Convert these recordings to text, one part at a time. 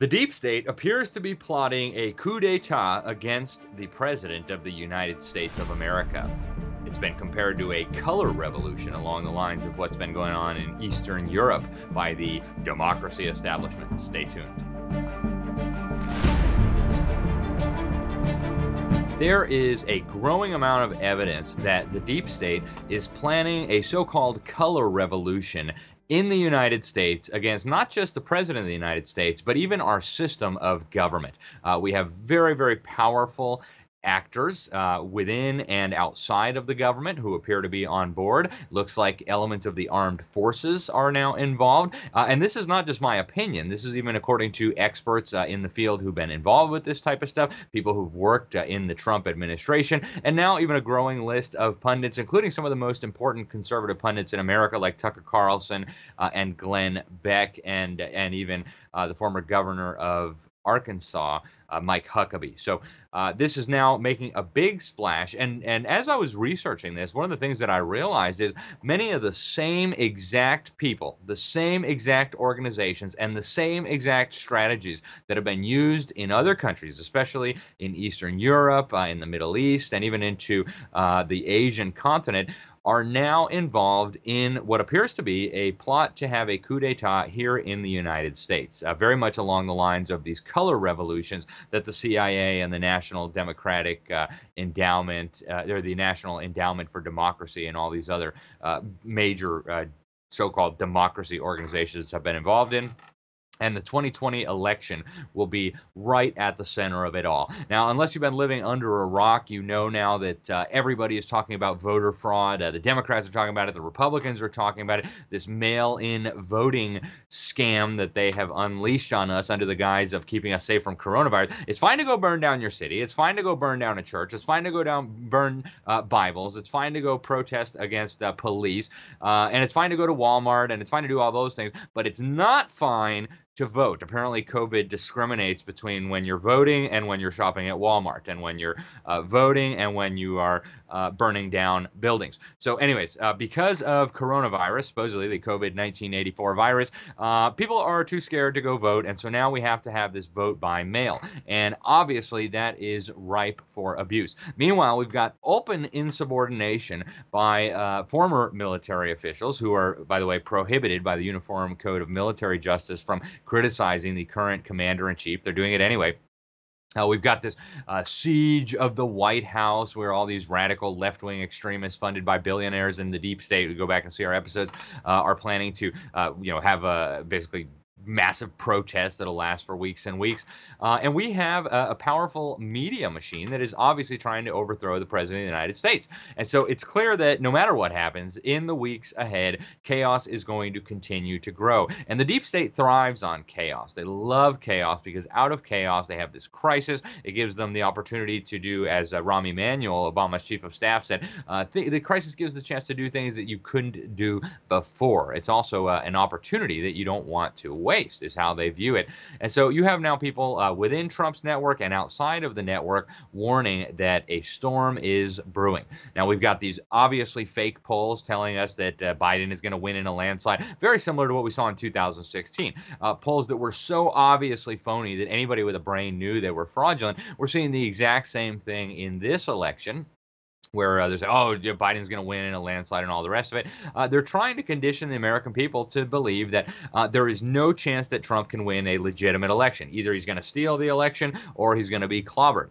The deep state appears to be plotting a coup d'etat against the President of the United States of America. It's been compared to a color revolution along the lines of what's been going on in Eastern Europe by the democracy establishment. Stay tuned. There is a growing amount of evidence that the deep state is planning a so-called color revolution in the United States against not just the President of the United States, but even our system of government. We have very, very powerful actors within and outside of the government who appear to be on board. Looks like elements of the armed forces are now involved. And this is not just my opinion. This is even according to experts in the field who've been involved with this type of stuff, people who've worked in the Trump administration, and now even a growing list of pundits, including some of the most important conservative pundits in America, like Tucker Carlson and Glenn Beck, and even the former governor of Arkansas, Mike Huckabee. So this is now making a big splash. And as I was researching this, one of the things that I realized is many of the same exact people, the same exact organizations, and the same exact strategies that have been used in other countries, especially in Eastern Europe, in the Middle East, and even into the Asian continent, are now involved in what appears to be a plot to have a coup d'etat here in the United States, very much along the lines of these color revolutions that the CIA and the National Democratic Endowment, or the National Endowment for Democracy, and all these other major so-called democracy organizations have been involved in. And the 2020 election will be right at the center of it all. Now, unless you've been living under a rock, you know now that everybody is talking about voter fraud. The Democrats are talking about it. The Republicans are talking about it. This mail-in voting scam that they have unleashed on us under the guise of keeping us safe from coronavirus. It's fine to go burn down your city. It's fine to go burn down a church. It's fine to go burn Bibles. It's fine to go protest against police. And it's fine to go to Walmart, and it's fine to do all those things. But it's not fine to vote. Apparently, COVID discriminates between when you're voting and when you're shopping at Walmart, and when you're voting and when you are burning down buildings. So anyways, because of coronavirus, supposedly the COVID-1984 virus, people are too scared to go vote, and so now we have to have this vote by mail. And obviously, that is ripe for abuse. Meanwhile, we've got open insubordination by former military officials who are, by the way, prohibited by the Uniform Code of Military Justice from criticizing the current commander-in-chief. They're doing it anyway. We've got this siege of the White House, where all these radical left-wing extremists funded by billionaires in the deep state, we go back and see our episodes, are planning to, have a basically massive protests that'll last for weeks and weeks. And we have a powerful media machine that is obviously trying to overthrow the President of the United States. And so it's clear that no matter what happens in the weeks ahead, chaos is going to continue to grow. And the deep state thrives on chaos. They love chaos because out of chaos, they have this crisis. It gives them the opportunity to do, as Rahm Emanuel, Obama's chief of staff, said, the crisis gives the chance to do things that you couldn't do before. It's also an opportunity that you don't want to waste, is how they view it. And so you have now people within Trump's network and outside of the network warning that a storm is brewing. Now, we've got these obviously fake polls telling us that Biden is going to win in a landslide, very similar to what we saw in 2016. Polls that were so obviously phony that anybody with a brain knew they were fraudulent. We're seeing the exact same thing in this election, where they're saying, oh, Biden's going to win in a landslide and all the rest of it. They're trying to condition the American people to believe that there is no chance that Trump can win a legitimate election. Either he's going to steal the election or he's going to be clobbered.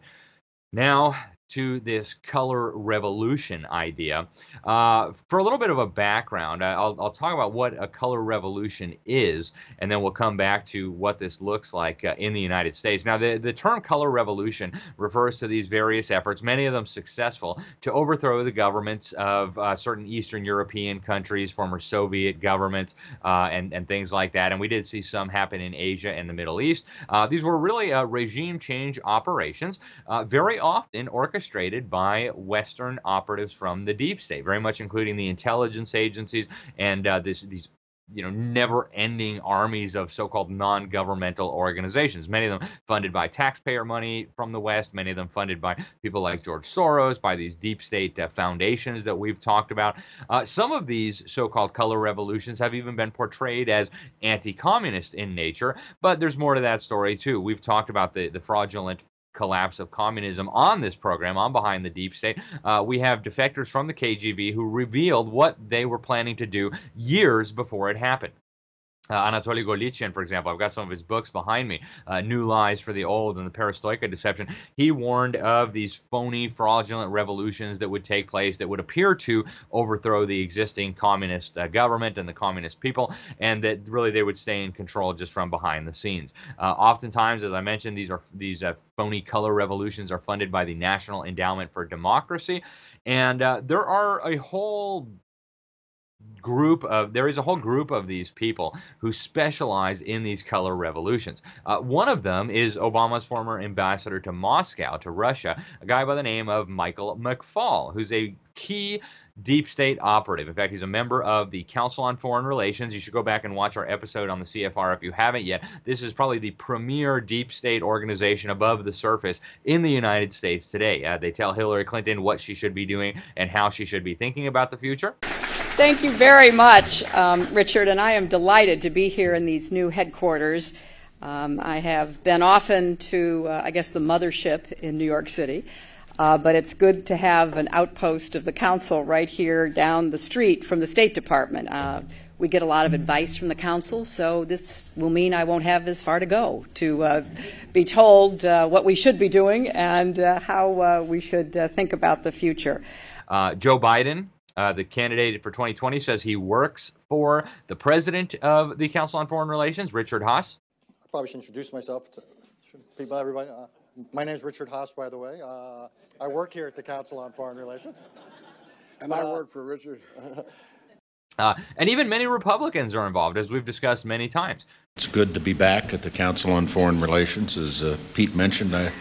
Now, to this color revolution idea. For a little bit of a background, I'll talk about what a color revolution is, and then we'll come back to what this looks like in the United States. Now, the term color revolution refers to these various efforts, many of them successful, to overthrow the governments of certain Eastern European countries, former Soviet governments, and things like that. And we did see some happen in Asia and the Middle East. These were really regime change operations, very often orchestrated by Western operatives from the deep state, very much including the intelligence agencies and these never-ending armies of so-called non-governmental organizations, many of them funded by taxpayer money from the West, many of them funded by people like George Soros, by these deep state foundations that we've talked about. Some of these so-called color revolutions have even been portrayed as anti-communist in nature, but there's more to that story too. We've talked about the fraudulent collapse of communism on this program, on Behind the Deep State. We have defectors from the KGB who revealed what they were planning to do years before it happened. Anatoly Golitsyn, for example, I've got some of his books behind me, New Lies for the Old and the Perestroika Deception. He warned of these phony, fraudulent revolutions that would take place that would appear to overthrow the existing communist government and the communist people, and that really they would stay in control just from behind the scenes. Oftentimes, as I mentioned, these phony color revolutions are funded by the National Endowment for Democracy, and there is a whole group of these people who specialize in these color revolutions. One of them is Obama's former ambassador to Moscow, to Russia, a guy by the name of Michael McFaul, who's a key deep state operative. In fact, he's a member of the Council on Foreign Relations. You should go back and watch our episode on the CFR if you haven't yet. This is probably the premier deep state organization above the surface in the United States today. They tell Hillary Clinton what she should be doing and how she should be thinking about the future. Thank you very much, Richard, and I am delighted to be here in these new headquarters. I have been often to, I guess, the mothership in New York City, but it's good to have an outpost of the Council right here down the street from the State Department. We get a lot of advice from the Council, so this will mean I won't have as far to go to be told what we should be doing and how we should think about the future. Joe Biden, the candidate for 2020, says he works for the president of the Council on Foreign Relations, Richard Haass. I probably should introduce myself to people, everybody. My name is Richard Haass, by the way. I work here at the Council on Foreign Relations. And I work for Richard. And even many Republicans are involved, as we've discussed many times. It's good to be back at the Council on Foreign Relations. As Pete mentioned, I've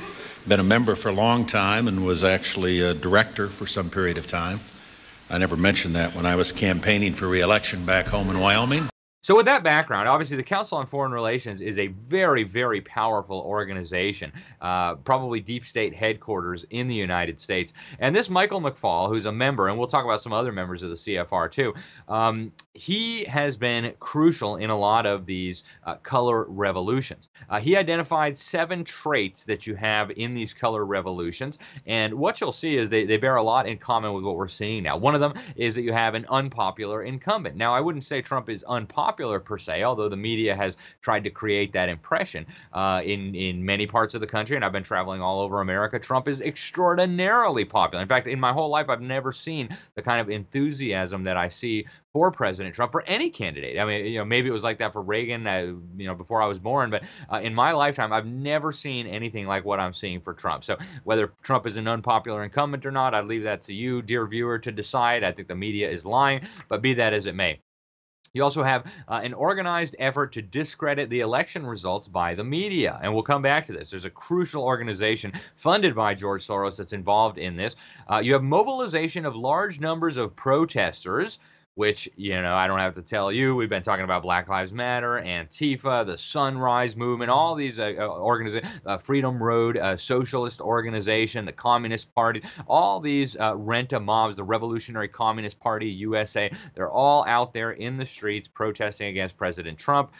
been a member for a long time and was actually a director for some period of time. I never mentioned that when I was campaigning for re-election back home in Wyoming. So with that background, obviously the Council on Foreign Relations is a very, very powerful organization, probably deep state headquarters in the United States. And this Michael McFaul, who's a member, and we'll talk about some other members of the CFR too, he has been crucial in a lot of these color revolutions. He identified 7 traits that you have in these color revolutions, and what you'll see is they bear a lot in common with what we're seeing now. One of them is that you have an unpopular incumbent. Now, I wouldn't say Trump is unpopular per se, although the media has tried to create that impression in many parts of the country, and I've been traveling all over America. Trump is extraordinarily popular. In fact, in my whole life, I've never seen the kind of enthusiasm that I see for President Trump, for any candidate. I mean, maybe it was like that for Reagan, before I was born, but in my lifetime, I've never seen anything like what I'm seeing for Trump. So whether Trump is an unpopular incumbent or not, I'd leave that to you, dear viewer, to decide. I think the media is lying, but be that as it may. You also have an organized effort to discredit the election results by the media. And we'll come back to this. There's a crucial organization funded by George Soros that's involved in this. You have mobilization of large numbers of protesters, which, I don't have to tell you. We've been talking about Black Lives Matter, Antifa, the Sunrise Movement, all these organizations, Freedom Road, Socialist Organization, the Communist Party, all these rent-a mobs, the Revolutionary Communist Party, USA, they're all out there in the streets protesting against President Trump.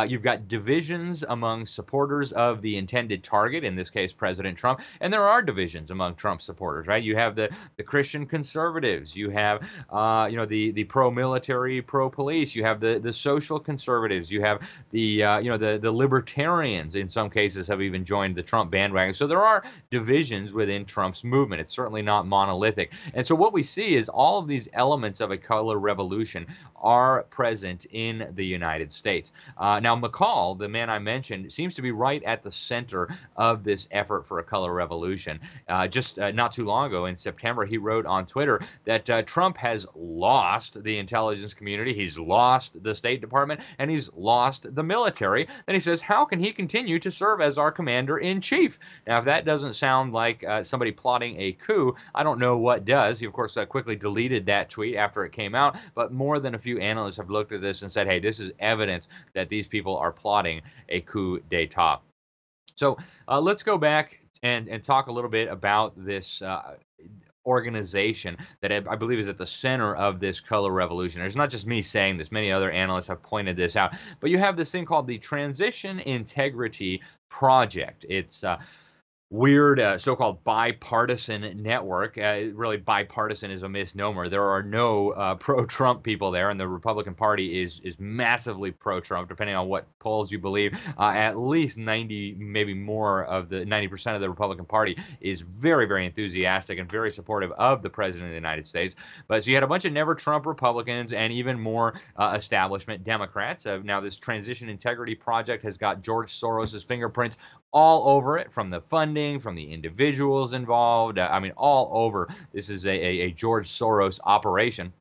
You've got divisions among supporters of the intended target, in this case, President Trump, and there are divisions among Trump supporters, right? You have the Christian conservatives, you have, the pro-military, pro-police. You have the social conservatives. You have the libertarians. In some cases, have even joined the Trump bandwagon. So there are divisions within Trump's movement. It's certainly not monolithic. And so what we see is all of these elements of a color revolution are present in the United States. Now, McFaul, the man I mentioned, seems to be right at the center of this effort for a color revolution. Just not too long ago, in September, he wrote on Twitter that Trump has lost the the intelligence community, he's lost the State Department, and he's lost the military. Then he says, how can he continue to serve as our commander-in-chief? Now, if that doesn't sound like somebody plotting a coup, I don't know what does. He, of course, quickly deleted that tweet after it came out, but more than a few analysts have looked at this and said, hey, this is evidence that these people are plotting a coup d'etat. So let's go back and talk a little bit about this organization that I believe is at the center of this color revolution. It's not just me saying this. Many other analysts have pointed this out. But you have this thing called the Transition Integrity Project. It's weird so-called bipartisan network. Really, bipartisan is a misnomer. There are no pro-Trump people there, and the Republican Party is massively pro-Trump, depending on what polls you believe. At least 90, maybe more of the 90% of the Republican Party is very, very enthusiastic and very supportive of the President of the United States. But so you had a bunch of never Trump Republicans and even more establishment Democrats. Now, this Transition Integrity Project has got George Soros's fingerprints all over it, from the funding, from the individuals involved. I mean, all over. This is a George Soros operation.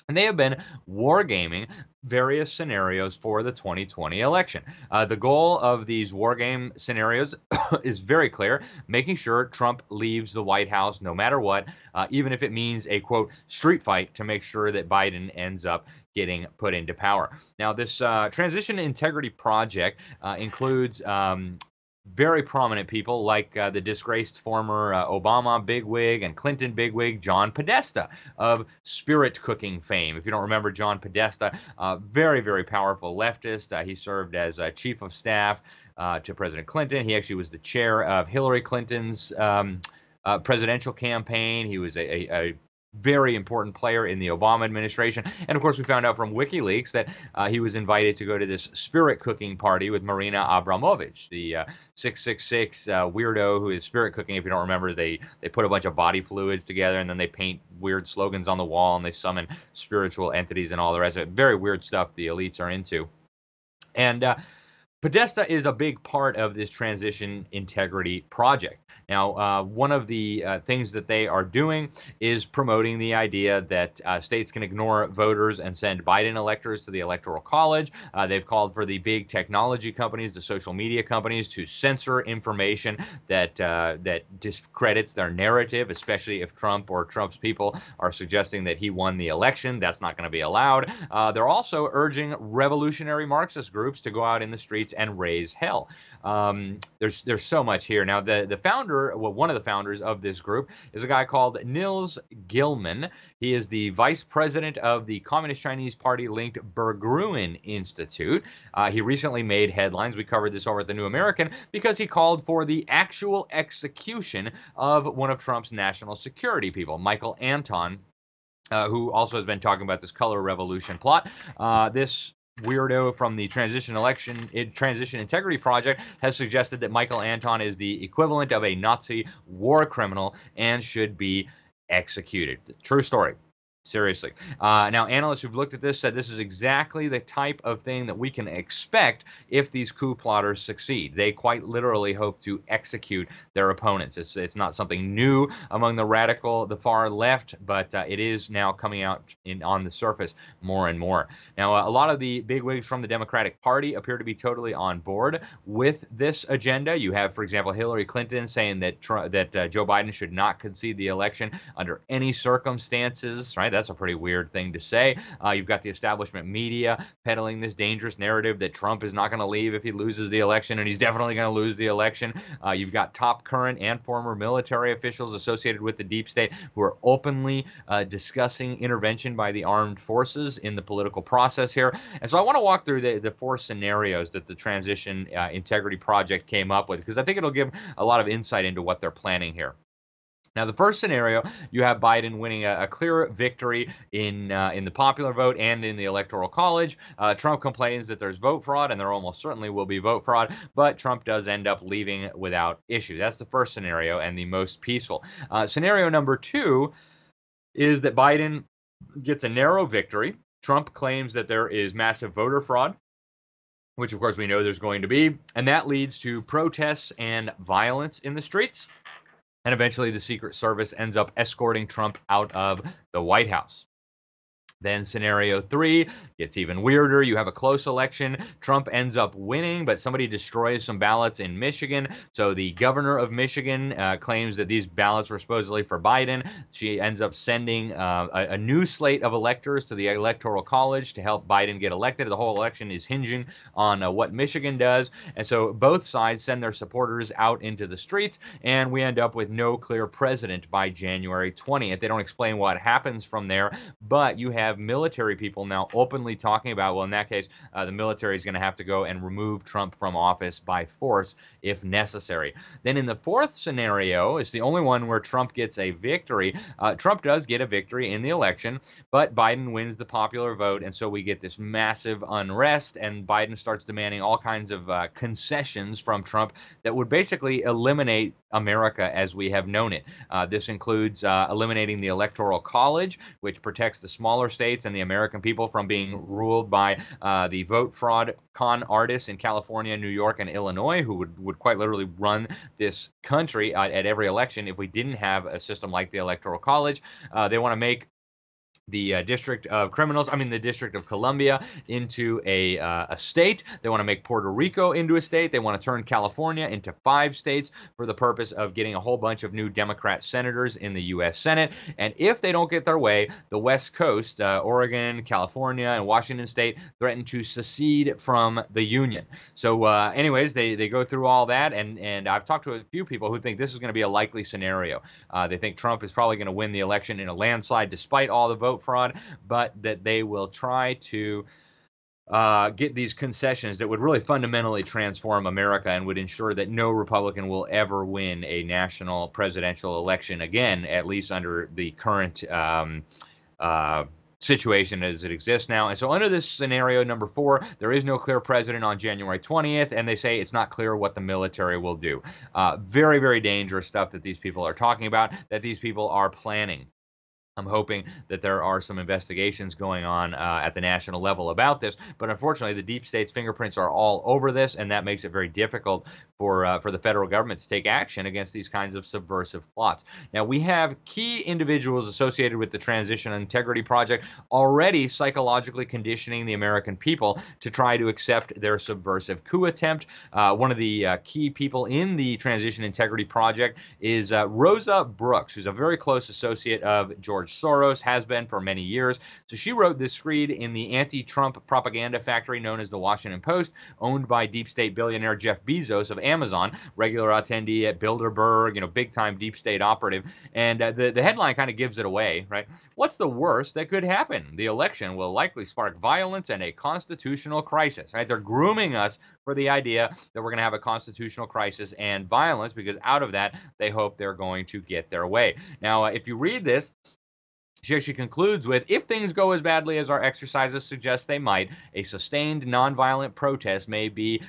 And they have been wargaming various scenarios for the 2020 election. The goal of these wargame scenarios is very clear: making sure Trump leaves the White House no matter what, even if it means a, quote, street fight to make sure that Biden ends up getting put into power. Now, this Transition Integrity Project includes very prominent people like the disgraced former Obama bigwig and Clinton bigwig John Podesta of spirit cooking fame. If you don't remember John Podesta, very, very powerful leftist. He served as chief of staff to President Clinton. He actually was the chair of Hillary Clinton's presidential campaign. He was a very important player in the Obama administration. And of course, we found out from WikiLeaks that he was invited to go to this spirit cooking party with Marina Abramovich, the 666 weirdo who is spirit cooking. If you don't remember, they put a bunch of body fluids together and then they paint weird slogans on the wall and they summon spiritual entities and all the rest of it. Very weird stuff the elites are into. And Podesta is a big part of this Transition Integrity Project. Now, one of the things that they are doing is promoting the idea that states can ignore voters and send Biden electors to the Electoral College. They've called for the big technology companies, the social media companies, to censor information that discredits their narrative, especially if Trump or Trump's people are suggesting that he won the election. That's not going to be allowed. They're also urging revolutionary Marxist groups to go out in the streets and raise hell. There's so much here. Now, the founder, well, one of the founders of this group is a guy called Nils Gilman. He is the vice president of the Communist Chinese Party-linked Berggruen Institute. He recently made headlines. We covered this over at the New American because he called for the actual execution of one of Trump's national security people, Michael Anton, who also has been talking about this color revolution plot. This weirdo from the Transition Integrity Project has suggested that Michael Anton is the equivalent of a Nazi war criminal and should be executed. True story. Seriously. Now, analysts who've looked at this said this is exactly the type of thing that we can expect if these coup plotters succeed. They quite literally hope to execute their opponents. It's not something new among the far left, but it is now coming out on the surface more and more. Now, a lot of the bigwigs from the Democratic Party appear to be totally on board with this agenda. You have, for example, Hillary Clinton saying that Joe Biden should not concede the election under any circumstances, right? That's a pretty weird thing to say. You've got the establishment media peddling this dangerous narrative that Trump is not going to leave if he loses the election, and he's definitely going to lose the election. You've got top current and former military officials associated with the deep state who are openly discussing intervention by the armed forces in the political process here. And so I want to walk through the four scenarios that the Transition Integrity Project came up with, because I think it'll give a lot of insight into what they're planning here. Now, the first scenario, you have Biden winning a clear victory in the popular vote and in the Electoral College. Trump complains that there's vote fraud, and there almost certainly will be vote fraud, but Trump does end up leaving without issue. That's the first scenario and the most peaceful. Scenario number two is that Biden gets a narrow victory. Trump claims that there is massive voter fraud, which of course we know there's going to be, and that leads to protests and violence in the streets. And eventually the Secret Service ends up escorting Trump out of the White House. Then scenario 3 gets even weirder. You have a close election. Trump ends up winning, but somebody destroys some ballots in Michigan. So the governor of Michigan claims that these ballots were supposedly for Biden. She ends up sending a new slate of electors to the Electoral College to help Biden get elected. The whole election is hinging on what Michigan does. And so both sides send their supporters out into the streets, and we end up with no clear president by January 20th. They don't explain what happens from there, but you have military people now openly talking about, well, in that case, the military is going to have to go and remove Trump from office by force if necessary. Then in the fourth scenario, it's the only one where Trump gets a victory. Trump does get a victory in the election, but Biden wins the popular vote, and so we get this massive unrest, and Biden starts demanding all kinds of concessions from Trump that would basically eliminate America as we have known it. This includes eliminating the Electoral College, which protects the smaller states and the American people from being ruled by the vote fraud con artists in California, New York, and Illinois, who would quite literally run this country at every election if we didn't have a system like the Electoral College. They want to make the District of Criminals, the District of Columbia into a state. They want to make Puerto Rico into a state. They want to turn California into 5 states for the purpose of getting a whole bunch of new Democrat senators in the U.S. Senate. And if they don't get their way, the West Coast, Oregon, California, and Washington State threaten to secede from the Union. So anyways, they go through all that, and I've talked to a few people who think this is going to be a likely scenario. They think Trump is probably going to win the election in a landslide despite all the vote fraud, but that they will try to get these concessions that would really fundamentally transform America and would ensure that no Republican will ever win a national presidential election again, at least under the current situation as it exists now. And so under this scenario number 4, there is no clear president on January 20th, and they say it's not clear what the military will do. Very, very dangerous stuff that these people are talking about, that these people are planning. I'm hoping that there are some investigations going on at the national level about this, but unfortunately, the deep state's fingerprints are all over this, and that makes it very difficult for the federal government to take action against these kinds of subversive plots. Now, we have key individuals associated with the Transition Integrity Project already psychologically conditioning the American people to try to accept their subversive coup attempt. One of the key people in the Transition Integrity Project is Rosa Brooks, who's a very close associate of George Soros, has been for many years. So she wrote this screed in the anti-Trump propaganda factory known as the Washington Post, owned by deep state billionaire Jeff Bezos of Amazon, regular attendee at Bilderberg, big-time deep state operative. And the headline kind of gives it away, right? What's the worst that could happen? The election will likely spark violence and a constitutional crisis, right? They're grooming us for the idea that we're going to have a constitutional crisis and violence, because out of that, they hope they're going to get their way. Now, if you read this, she actually concludes with, if things go as badly as our exercises suggest they might, a sustained nonviolent protest may be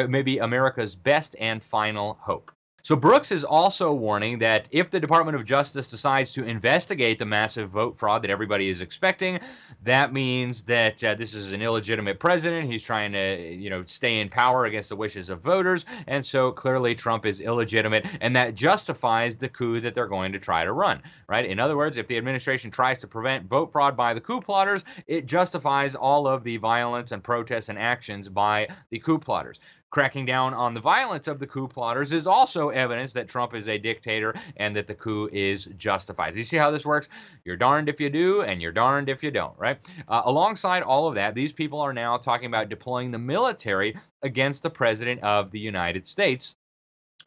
America's best and final hope. So Brooks is also warning that if the Department of Justice decides to investigate the massive vote fraud that everybody is expecting, that means that this is an illegitimate president. He's trying to, stay in power against the wishes of voters, and so clearly Trump is illegitimate, and that justifies the coup that they're going to try to run, right? In other words, if the administration tries to prevent vote fraud by the coup plotters, it justifies all of the violence and protests and actions by the coup plotters. Cracking down on the violence of the coup plotters is also evidence that Trump is a dictator and that the coup is justified. Do you see how this works? You're darned if you do, and you're darned if you don't, right? Alongside all of that, these people are now talking about deploying the military against the President of the United States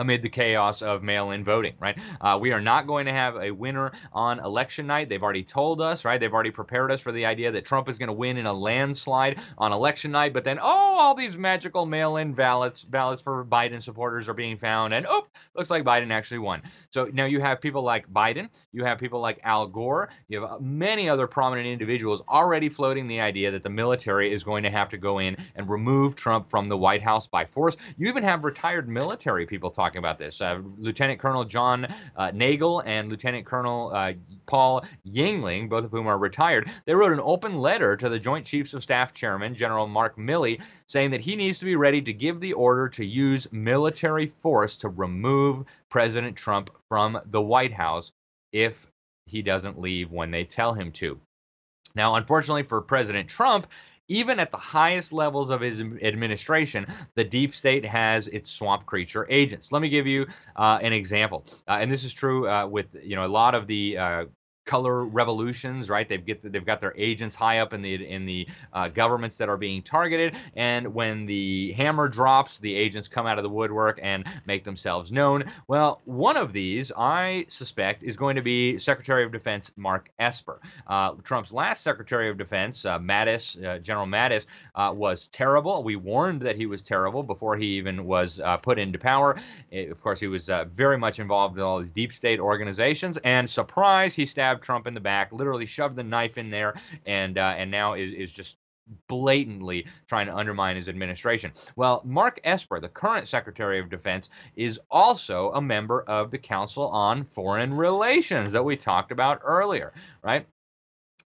amid the chaos of mail-in voting, right? We are not going to have a winner on election night. They've already told us, right? They've already prepared us for the idea that Trump is going to win in a landslide on election night, but then, all these magical mail-in ballots for Biden supporters are being found, and looks like Biden actually won. So now you have people like Biden, you have people like Al Gore, you have many other prominent individuals already floating the idea that the military is going to have to go in and remove Trump from the White House by force. You even have retired military people talking about this. Lieutenant Colonel John Nagel and Lieutenant Colonel Paul Yingling, both of whom are retired, they wrote an open letter to the Joint Chiefs of Staff Chairman, General Mark Milley, saying that he needs to be ready to give the order to use military force to remove President Trump from the White House if he doesn't leave when they tell him to. Now, unfortunately for President Trump, even at the highest levels of his administration, the deep state has its swamp creature agents. Let me give you an example, and this is true with a lot of the color revolutions, right? They've got their agents high up in the governments that are being targeted, and when the hammer drops, the agents come out of the woodwork and make themselves known. Well, one of these, I suspect, is going to be Secretary of Defense Mark Esper. Trump's last Secretary of Defense, General Mattis, was terrible. We warned that he was terrible before he even was put into power. Of course, he was very much involved in all these deep state organizations, and surprise, he stabbed Trump in the back, literally shoved the knife in there, and now is just blatantly trying to undermine his administration. Well, Mark Esper, the current Secretary of Defense, is also a member of the Council on Foreign Relations that we talked about earlier, right?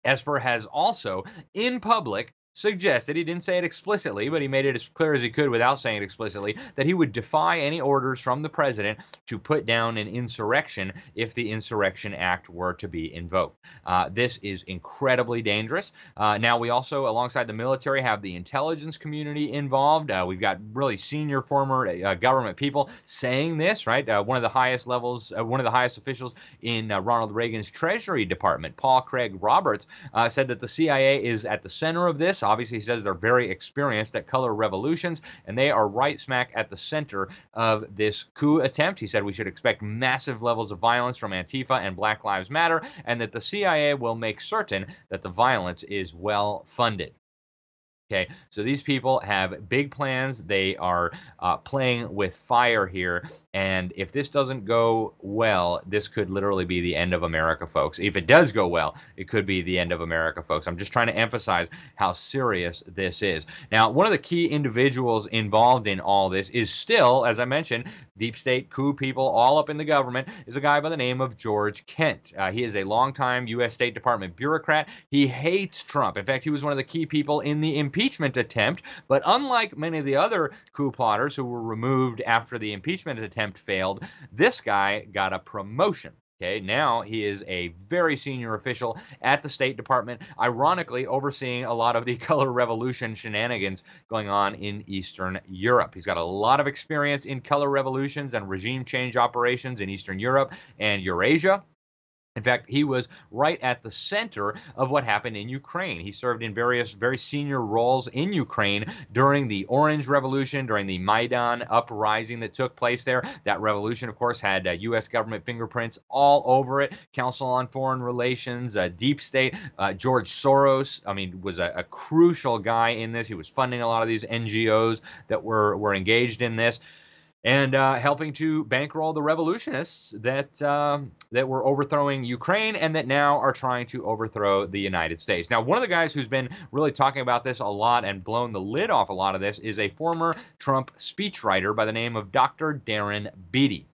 Esper has also, in public, suggested, he didn't say it explicitly, but he made it as clear as he could without saying it explicitly, that he would defy any orders from the president to put down an insurrection if the Insurrection Act were to be invoked. This is incredibly dangerous. Now, we also, alongside the military, have the intelligence community involved. We've got really senior former government people saying this, right? One of the highest levels, one of the highest officials in Ronald Reagan's Treasury Department, Paul Craig Roberts, said that the CIA is at the center of this. Obviously, he says they're very experienced at color revolutions, and they are right smack at the center of this coup attempt. He said we should expect massive levels of violence from Antifa and Black Lives Matter, and that the CIA will make certain that the violence is well funded. Okay, so these people have big plans. They are playing with fire here. And if this doesn't go well, this could literally be the end of America, folks. If it does go well, it could be the end of America, folks. I'm just trying to emphasize how serious this is. Now, one of the key individuals involved in all this is still, as I mentioned, deep state coup people all up in the government, is a guy by the name of George Kent. He is a longtime U.S. State Department bureaucrat. He hates Trump. In fact, he was one of the key people in the impeachment attempt. But unlike many of the other coup plotters who were removed after the impeachment attempt failed, this guy got a promotion. Okay, now he is a very senior official at the State Department, ironically overseeing a lot of the color revolution shenanigans going on in Eastern Europe. He's got a lot of experience in color revolutions and regime change operations in Eastern Europe and Eurasia. In fact, he was right at the center of what happened in Ukraine. He served in various very senior roles in Ukraine during the Orange Revolution, during the Maidan uprising that took place there. That revolution, of course, had U.S. government fingerprints all over it. Council on Foreign Relations, Deep State, George Soros, was a crucial guy in this. He was funding a lot of these NGOs that were engaged in this, and helping to bankroll the revolutionists that were overthrowing Ukraine and that now are trying to overthrow the United States. Now, one of the guys who's been really talking about this a lot and blown the lid off a lot of this is a former Trump speechwriter by the name of Dr. Darren Beattie.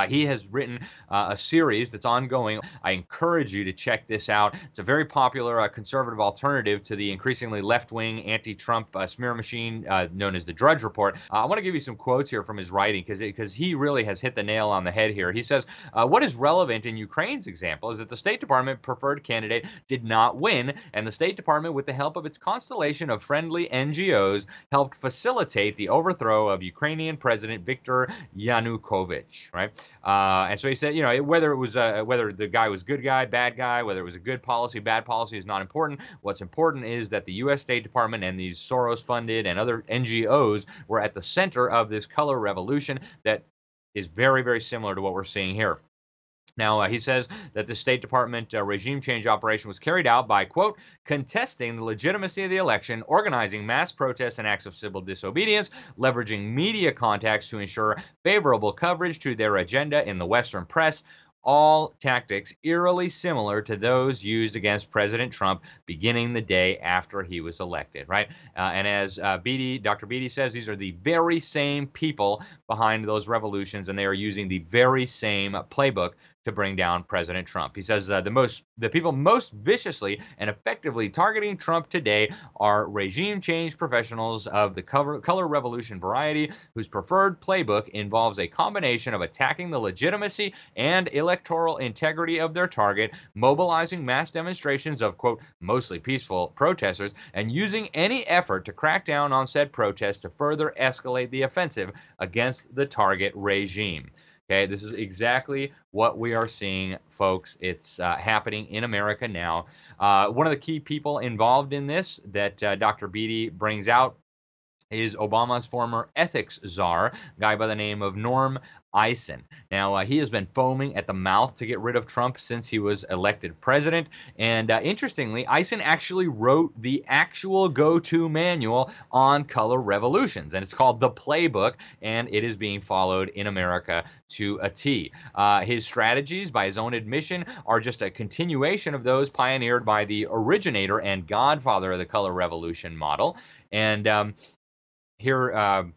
He has written a series that's ongoing. I encourage you to check this out. It's a very popular conservative alternative to the increasingly left-wing anti-Trump smear machine known as the Drudge Report. I want to give you some quotes here from his writing because he really has hit the nail on the head here. He says, what is relevant in Ukraine's example is that the State Department preferred candidate did not win, and the State Department, with the help of its constellation of friendly NGOs, helped facilitate the overthrow of Ukrainian President Viktor Yanukovych, right? And so he said, whether the guy was good guy, bad guy, whether it was a good policy, bad policy is not important. What's important is that the U.S. State Department and these Soros-funded and other NGOs were at the center of this color revolution that is very, very similar to what we're seeing here. Now, he says that the State Department regime change operation was carried out by, quote, contesting the legitimacy of the election, organizing mass protests and acts of civil disobedience, leveraging media contacts to ensure favorable coverage to their agenda in the Western press, all tactics eerily similar to those used against President Trump beginning the day after he was elected, right? And as Dr. Beattie says, these are the very same people behind those revolutions, and they are using the very same playbook to bring down President Trump. He says the people most viciously and effectively targeting Trump today are regime change professionals of the color revolution variety, whose preferred playbook involves a combination of attacking the legitimacy and electoral integrity of their target, mobilizing mass demonstrations of, quote, mostly peaceful protesters, and using any effort to crack down on said protests to further escalate the offensive against the target regime. Okay, this is exactly what we are seeing, folks. It's happening in America now. One of the key people involved in this that Dr. Beatty brings out is Obama's former ethics czar, a guy by the name of Norm Eisen. Now, he has been foaming at the mouth to get rid of Trump since he was elected president. And interestingly, Eisen actually wrote the actual go-to manual on color revolutions. And it's called The Playbook, and it is being followed in America to a T. His strategies, by his own admission, are just a continuation of those pioneered by the originator and godfather of the color revolution model. And here,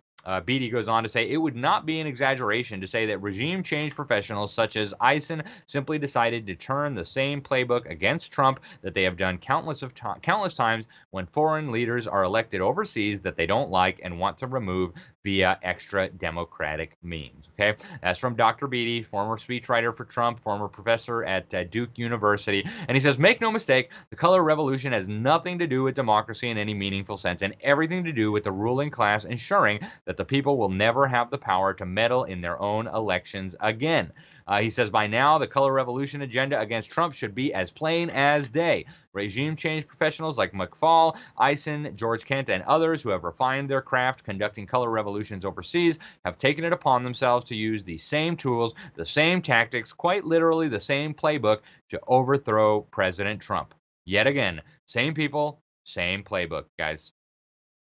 Beatty goes on to say, it would not be an exaggeration to say that regime change professionals such as Eisen simply decided to turn the same playbook against Trump that they have done countless times when foreign leaders are elected overseas that they don't like and want to remove via extra democratic means. Okay, that's from Dr. Beatty, former speechwriter for Trump, former professor at Duke University. And he says, make no mistake, the color revolution has nothing to do with democracy in any meaningful sense and everything to do with the ruling class ensuring that the people will never have the power to meddle in their own elections again. He says by now the color revolution agenda against Trump should be as plain as day. Regime change professionals like McFaul, Eisen, George Kent, and others who have refined their craft conducting color revolutions overseas have taken it upon themselves to use the same tools, the same tactics, quite literally the same playbook to overthrow President Trump. Yet again, same people, same playbook, guys.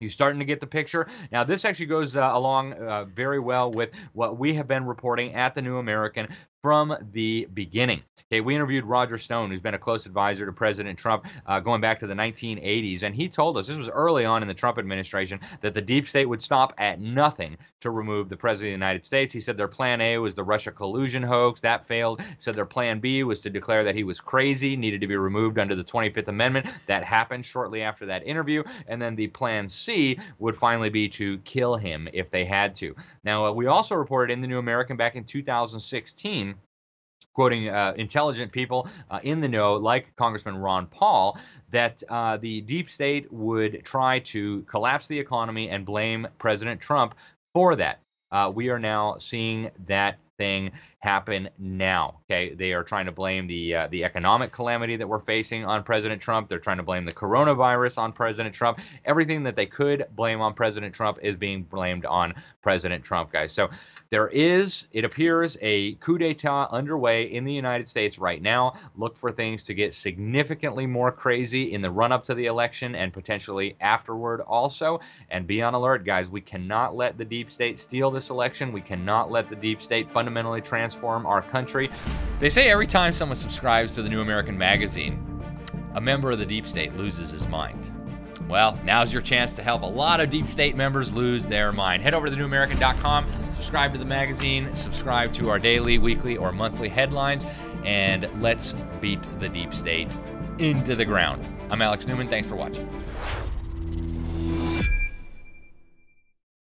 You're starting to get the picture. Now, this actually goes along very well with what we have been reporting at the New American from the beginning. Okay, we interviewed Roger Stone, who's been a close advisor to President Trump going back to the 1980s, and he told us, this was early on in the Trump administration, that the deep state would stop at nothing to remove the President of the United States. He said their plan A was the Russia collusion hoax. That failed. He said their plan B was to declare that he was crazy, needed to be removed under the 25th Amendment. That happened shortly after that interview. And then the plan C would finally be to kill him if they had to. Now, we also reported in the New American back in 2016, quoting intelligent people in the know, like Congressman Ron Paul, that the deep state would try to collapse the economy and blame President Trump for that. We are now seeing that thing happen now. Okay, they are trying to blame the economic calamity that we're facing on President Trump. They're trying to blame the coronavirus on President Trump. Everything that they could blame on President Trump is being blamed on President Trump, guys. So there is, it appears, a coup d'etat underway in the United States right now. Look for things to get significantly more crazy in the run-up to the election and potentially afterward also. And be on alert, guys. We cannot let the deep state steal this election. We cannot let the deep state fundamentally transform our country. They say every time someone subscribes to the New American Magazine, a member of the deep state loses his mind. Well, now's your chance to help a lot of deep state members lose their mind. Head over to thenewamerican.com, subscribe to the magazine, subscribe to our daily, weekly, or monthly headlines, and let's beat the deep state into the ground. I'm Alex Newman. Thanks for watching.